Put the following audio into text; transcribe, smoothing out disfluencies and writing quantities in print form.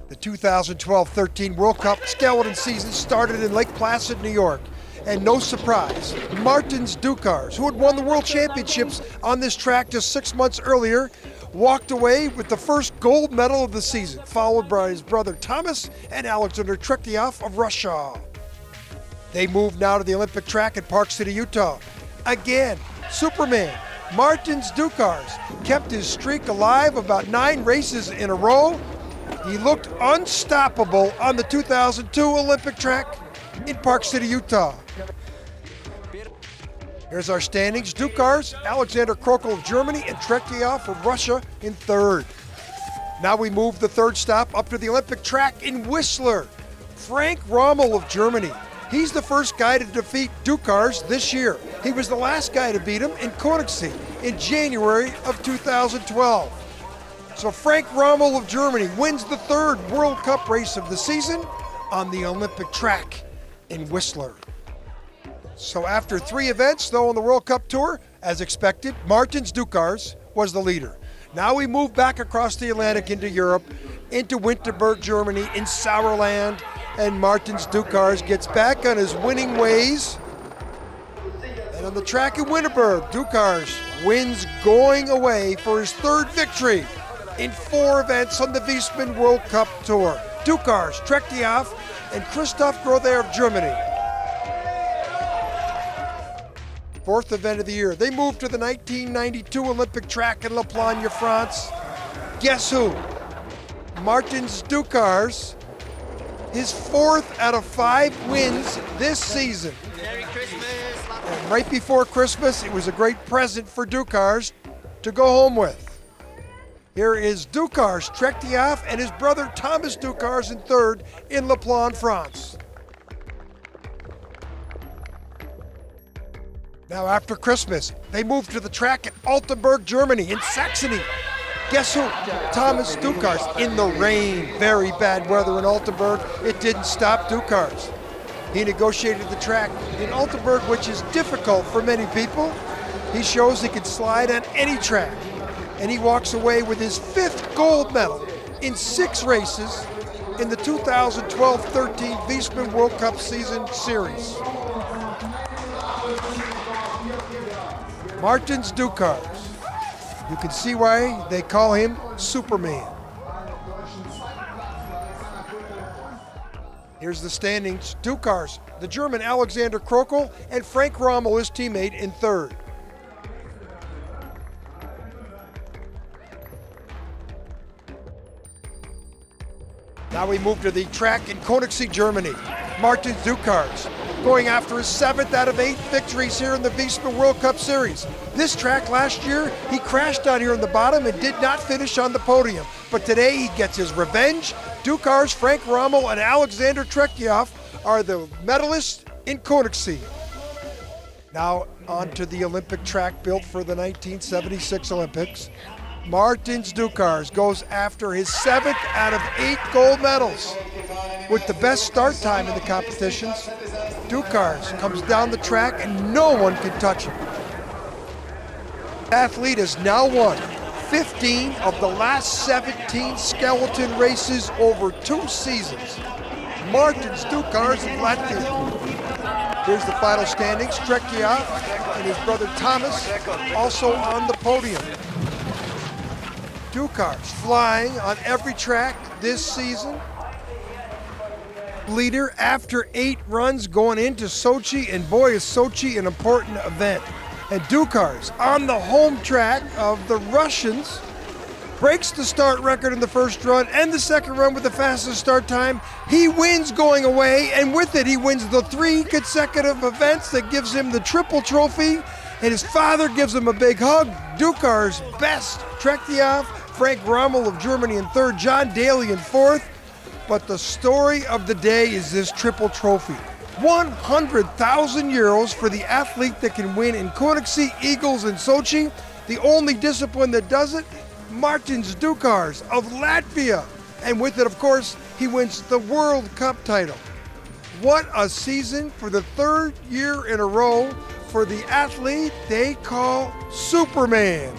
The 2012-13 World Cup skeleton season started in Lake Placid, New York. And no surprise, Martins Ducars, who had won the World Championships on this track just 6 months earlier, walked away with the first gold medal of the season, followed by his brother Thomas and Alexander Tretyakov of Russia. They moved now to the Olympic track at Park City, Utah. Again, Superman, Martins Ducars, kept his streak alive about 9 races in a row. He looked unstoppable on the 2002 Olympic track in Park City, Utah. Here's our standings. Ducars, Alexander Krokel of Germany, and Tretyakov of Russia in third. Now we move the third stop up to the Olympic track in Whistler. Frank Rommel of Germany. He's the first guy to defeat Ducars this year. He was the last guy to beat him in Königssee in January of 2012. So Frank Rommel of Germany wins the third World Cup race of the season on the Olympic track in Whistler. So after 3 events, though, on the World Cup Tour, as expected, Martins Ducars was the leader. Now we move back across the Atlantic into Europe, into Winterberg, Germany, in Sauerland, and Martins Ducars gets back on his winning ways. And on the track in Winterberg, Ducars wins going away for his third victory in 4 events on the Wiesbaden World Cup Tour. Ducars, Tretyakov, and Christoph Grother of Germany. 4th event of the year. They moved to the 1992 Olympic track in La Plagne, France. Guess who? Martins Ducars, his 4th out of 5 wins this season. Merry Christmas. And right before Christmas, it was a great present for Ducars to go home with. Here is Ducars, Tretyakov, and his brother Thomas Ducars in third in La Plagne, France. Now after Christmas, they moved to the track at Altenburg, Germany, in Saxony. Guess who? Thomas Ducars in the rain. Very bad weather in Altenburg. It didn't stop Ducars. He negotiated the track in Altenburg, which is difficult for many people. He shows he can slide on any track. And he walks away with his 5th gold medal in 6 races in the 2012-13 Wiesbaden World Cup season series. Martins Ducars. You can see why they call him Superman. Here's the standings. Ducars, the German Alexander Krokel, and Frank Rommel, his teammate, in third. Now we move to the track in Königssee, Germany. Martins Ducars going after his 7th out of 8 victories here in the Wiesbaden World Cup Series. This track last year, he crashed down here in the bottom and did not finish on the podium. But today he gets his revenge. Ducars, Frank Rommel, and Alexander Tretyakov are the medalists in Königssee. Now on to the Olympic track built for the 1976 Olympics. Martins Ducars goes after his 7th out of 8 gold medals. With the best start time in the competitions, Ducars comes down the track and no one can touch him. The athlete has now won 15 of the last 17 skeleton races over 2 seasons. Martins Ducars of Latvia. Here's the final standings. Tretyakov and his brother Thomas also on the podium. Ducars flying on every track this season. Leader after 8 runs going into Sochi, and boy is Sochi an important event. And Ducars on the home track of the Russians breaks the start record in the first run and the second run with the fastest start time. He wins going away, and with it he wins the 3 consecutive events that gives him the triple trophy, and his father gives him a big hug. Ducars best, Tretyakov, Frank Rommel of Germany in third, John Daly in fourth. But the story of the day is this triple trophy. 100,000 euros for the athlete that can win in Königssee, Eagles, and Sochi. The only discipline that does it, Martins Ducars of Latvia. And with it, of course, he wins the World Cup title. What a season for the 3rd year in a row for the athlete they call Superman.